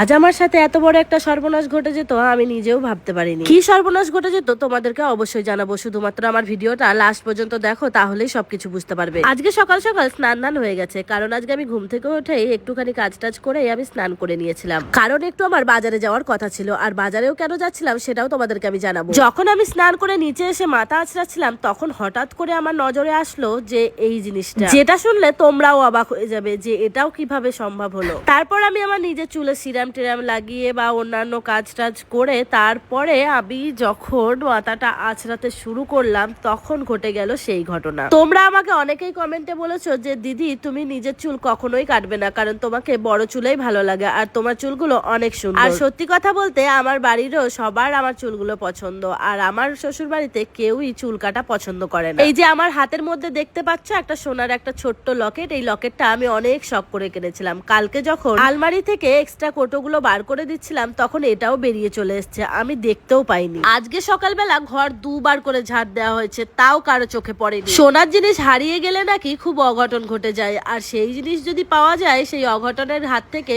আজ আমার সাথে এত বড় একটা সর্বনাশ ঘটে যেত আমি নিজেও ভাবতে পারিনি। কি সর্বনাশ ঘটে যেত তোমাদেরকে অবশ্যই জানাবো, শুধুমাত্র আমার ভিডিওটা লাস্ট পর্যন্ত দেখো, তাহলেই সবকিছু বুঝতে পারবে। আজকে সকাল সকাল স্নান হয়ে গেছে, কারণ আজকে আমি ঘুম থেকে উঠে একটুখানি কাজ টাজ করে আমি স্নান করে নিয়েছিলাম, কারণ একটু আমার বাজারে যাওয়ার কথা ছিল। আর বাজারেও কেন যাচ্ছিলাম সেটাও তোমাদেরকে আমি জানাবো। যখন আমি স্নান করে নিচে এসে মাথা আঁচড়াচ্ছিলাম, তখন হঠাৎ করে আমার নজরে আসলো যে এই জিনিসটা, যেটা শুনলে তোমরাও অবাক হয়ে যাবে যে এটাও কিভাবে সম্ভব হলো। তারপর আমি আমার নিজের চুলে সিরাম টেরাম লাগিয়ে বা অন্যান্য কাজ টাজ করে তারপরে আমি যখন মাথাটা আঁচড়াতে শুরু করলাম, তখন ঘটে গেল সেই ঘটনা। তোমরা আমাকে অনেকেই কমেন্টে বলেছো যে দিদি তুমি নিজের চুল কখনোই কাটবে না, কারণ তোমাকে বড় চুলেই ভালো লাগে আর তোমার চুলগুলো অনেক সুন্দর। আর সত্যি কথা বলতে আমার বাড়িরও সবার আমার চুলগুলো পছন্দ, আর আমার শ্বশুর বাড়িতে কেউই চুল কাটা পছন্দ করে না। এই যে আমার হাতের মধ্যে দেখতে পাচ্ছ একটা সোনার একটা ছোট্ট লকেট, এই লকেটটা আমি অনেক শখ করে কিনেছিলাম। কালকে যখন আলমারি থেকে এক্সট্রা কোটোগুলো বার করে দিচ্ছিলাম, তখন এটাও বেরিয়ে চলে এসছে, আমি দেখতেও পাইনি। আজকে সকালবেলা ঘর দুবার করে ঝাড় দেওয়া হয়েছে, তাও কারো চোখে পড়েনি। সোনার জিনিস হারিয়ে গেলে নাকি খুব অঘটন ঘটে যায়, আর সেই জিনিস যদি পাওয়া যায় সেই অঘটনের হাত থেকে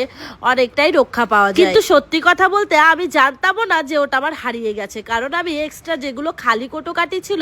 অনেকটাই রক্ষা পাওয়া যায়। কিন্তু সত্যি কথা বলতে আমি জানতামও না যে ওটা আমার হারিয়ে গেছে, কারণ আমি এক্সট্রা যেগুলো খালি কোটো কাটি ছিল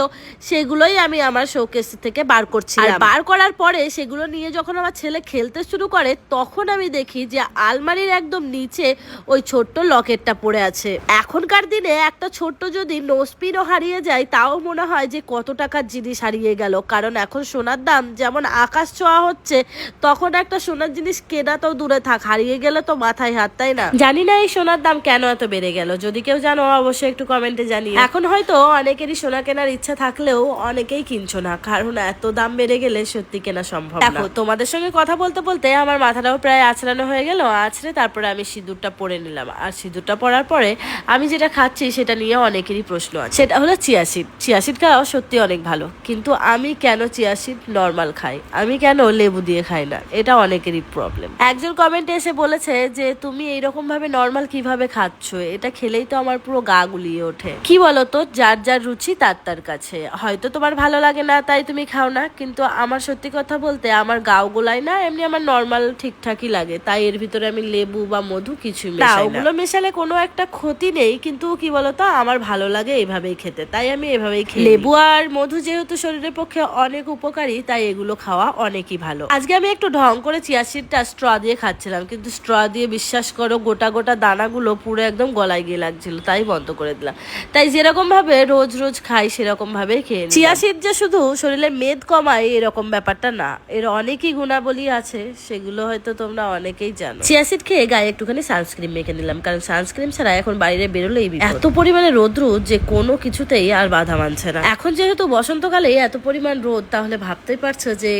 সেগুলোই আমি আমার শোকেস থেকে বার করছি। আর বার করার পরে সেগুলো নিয়ে যখন আমার ছেলে খেলতে শুরু করে, তখন আমি দেখি যে আলমারির একদম নিচে ওই ছোট্ট লকেটটা পড়ে আছে। এখনকার দিনে একটা ছোট্ট যদি নোজপিনও হারিয়ে যায়, তাও মনে হয় যে কত টাকার জিনিস হারিয়ে গেল, কারণ এখন সোনার দাম যেমন আকাশ ছোঁয়া হচ্ছে, তখন একটা সোনার জিনিস কেনা তো দূরে থাক, হারিয়ে গেলে তো মাথায় হাত, তাই না? জানি না এই সোনার দাম কেন এত বেড়ে গেল, যদি কেউ জানো অবশ্যই একটু কমেন্টে জানিয়ে। এখন হয়তো অনেকেরই সোনা কেনার ইচ্ছা থাকলেও অনেকেই কিনছো না, কারণ এত দাম বেড়ে গেলে সত্যি কেনা সম্ভব না। দেখো তোমাদের সঙ্গে কথা বলতে বলতে আমার মাথাটাও প্রায় আঁচড়ানো হয়ে গেল। আঁচড়ে তারপরে আমি সিঁদুরটা পরে নিলাম, আর সিঁদুরটা পরার পরে আমি যেটা খাচ্ছি সেটা নিয়ে অনেকেরই প্রশ্ন আছে, সেটা হলো চিয়া সিড। চিয়া সিড খাওয়া সত্যি অনেক ভালো, কিন্তু আমি কেন চিয়া সিড নর্মাল খাই, আমি কেন লেবু দিয়ে খাই না, এটা অনেকেরই প্রবলেম। একজন কমেন্টে এসে বলেছে যে তুমি এইরকম ভাবে নর্মাল কিভাবে খাচ্ছ, এটা খেলেই তো আমার পুরো গা গুলিয়ে ওঠে। কি বলতো, যার যার রুচি তার তার কাছে, হয়তো তোমার ভালো লাগে না তাই তুমি খাও না, কিন্তু আমার সত্যি কথা বলতে আমার গাও গোলায় না, এমনি আমার নর্মাল ঠিকঠাকই লাগে, তাই এর ভিতরে আমি লেবু বা মধু কিছুই মেশাই না। ওগুলো মেশালে কোনো একটা ক্ষতি নেই, কিন্তু কি বলতো আমার ভালো লাগে এভাবেই খেতে, তাই আমি এভাবেই খাই। লেবু আর মধু যেহেতু শরীরের পক্ষে অনেক উপকারী, তাই এগুলো খাওয়া অনেকই ভালো। আজকে আমি একটু ঢং করে চিয়া সিডটা স্ট্র দিয়ে খাচ্ছিলাম, কিন্তু স্ট্র দিয়ে বিশ্বাস করো গোটা গোটা দানাগুলো পুরো একদম গলায় গিয়ে লাগছিল, তাই বন্ধ করে দিলাম। তাই যেরকম ভাবে রোজ রোজ খাই সেরকম ভাবে খেয়ে। চিয়া সিড যে শুধু শরীরে মেদ কমায় এরকম ব্যাপারটা না, এর অনেকই গুণাবলী আছে, সেগুলো হয়তো তোমরা অনেকেই জানো। চিয়া সিড খেয়ে গায়ে একটুখানি সানস্ক্রিন মেখে নিলাম, কারণ সানস্ক্রিন ছাড়া এখন বাইরে বেরোলেই এত পরিমাণে রোদ্র যে কোনো কিছুতেই আর বাধা মানছে না। এখন যেহেতু বসন্তকালে এত পরিমাণ রোদ, তাহলে ভাবতেই পারছো যে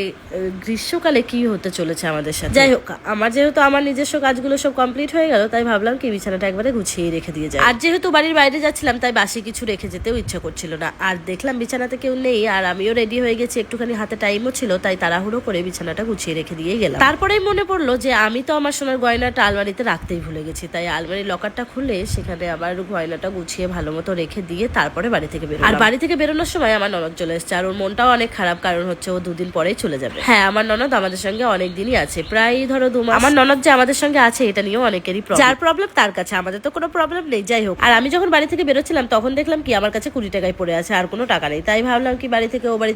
গ্রীষ্মকালে কি হতে চলেছে আমাদের সাথে। যাই হোক, আমার যেহেতু আমার নিজস্ব কাজগুলো সব কমপ্লিট হয়ে গেল, তাই ভাবলাম কি বিছানাটা একবারে গুছিয়ে রেখে দিয়ে যায়। আর যেহেতু বাড়ির বাইরে যাচ্ছিলাম, তাই বাসি কিছু রেখে যেতেও ইচ্ছা করছিল না। আর দেখলাম বিছানাতে কেউ নেই, আর আমিও রেডি হয়ে গেছি, একটুখানি হাতে টাইমও ছিল, তাই তাড়াহুড়ো করে বিছানাটা গুছিয়ে রেখে দিয়ে গেলাম। তারপরেই মনে পড়লো যে আমি তো আমার সোনার গয়নাটা আলমারিতে রাখতেই ভুলে গেছি, তাই আলমারির লকারটা খুলে সেখানে আবার গয়নাটা গুছিয়ে ভালো মতো রেখে দিয়ে তারপরে বাড়ি থেকে বেরোলাম। আর বাড়ি থেকে বেরোনোর সময় আমার ননদ চলে এসেছে, আর ওর মনটাও অনেক খারাপ, কারণ হচ্ছে ও দুদিন পরেই চলে যাবে। হ্যাঁ, আমার ননদ আমাদের সঙ্গে অনেক দিনই আছে, প্রায় ধরো 2 মাস। আমার ননদ যে আমাদের সঙ্গে আছে এটা নিয়েও অনেকেরই প্রবলেম, যার প্রবলেম তার কাছে, আমাদের তো কোনো প্রবলেম নেই। যাই হোক, আর আমি যখন বাড়ি থেকে বেরোচ্ছিলাম তখন দেখলাম কি আমার কাছে 20 টাকায় পড়ে আছে, আর কোনো টাকা নেই, তাই ভাবলাম কি বাড়ি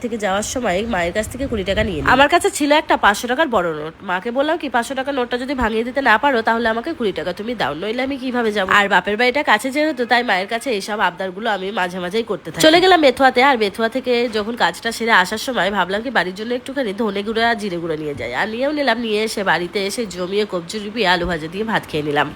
থেকে যাওয়ার সময় মায়ের কাছ থেকে 20 টাকা নিয়ে নিই। আমার কাছে ছিল একটা 500 টাকার বড় নোট, মাকে বললাম কি 500 টাকার নোটটা যদি ভাঙিয়ে দিতে না পারো তাহলে আমাকে 20 টাকা তুমি দাও, নইলে আমি কিভাবে যাবো। আর বাপের বাড়িটা কাছে যেহেতু, তাই মায়ের কাছে এইসব আবদারগুলো আমি মাঝে মাঝেই করতে থাকি। চলে গেলাম বেথুয়াতে, আর বেথুয়া থেকে যখন কাজটা সেরে আসার সময় ভাবলাম কি বাড়ির জন্য একটুখানি ধনে গুঁড়ো আর জিরে গুঁড়ো নিয়ে যাই, আর নিয়েও নিলাম। নিয়ে এসে বাড়িতে এসে জমিয়ে কবজি রুপি আলু ভাজা দিয়ে ভাত খেয়ে নিলাম।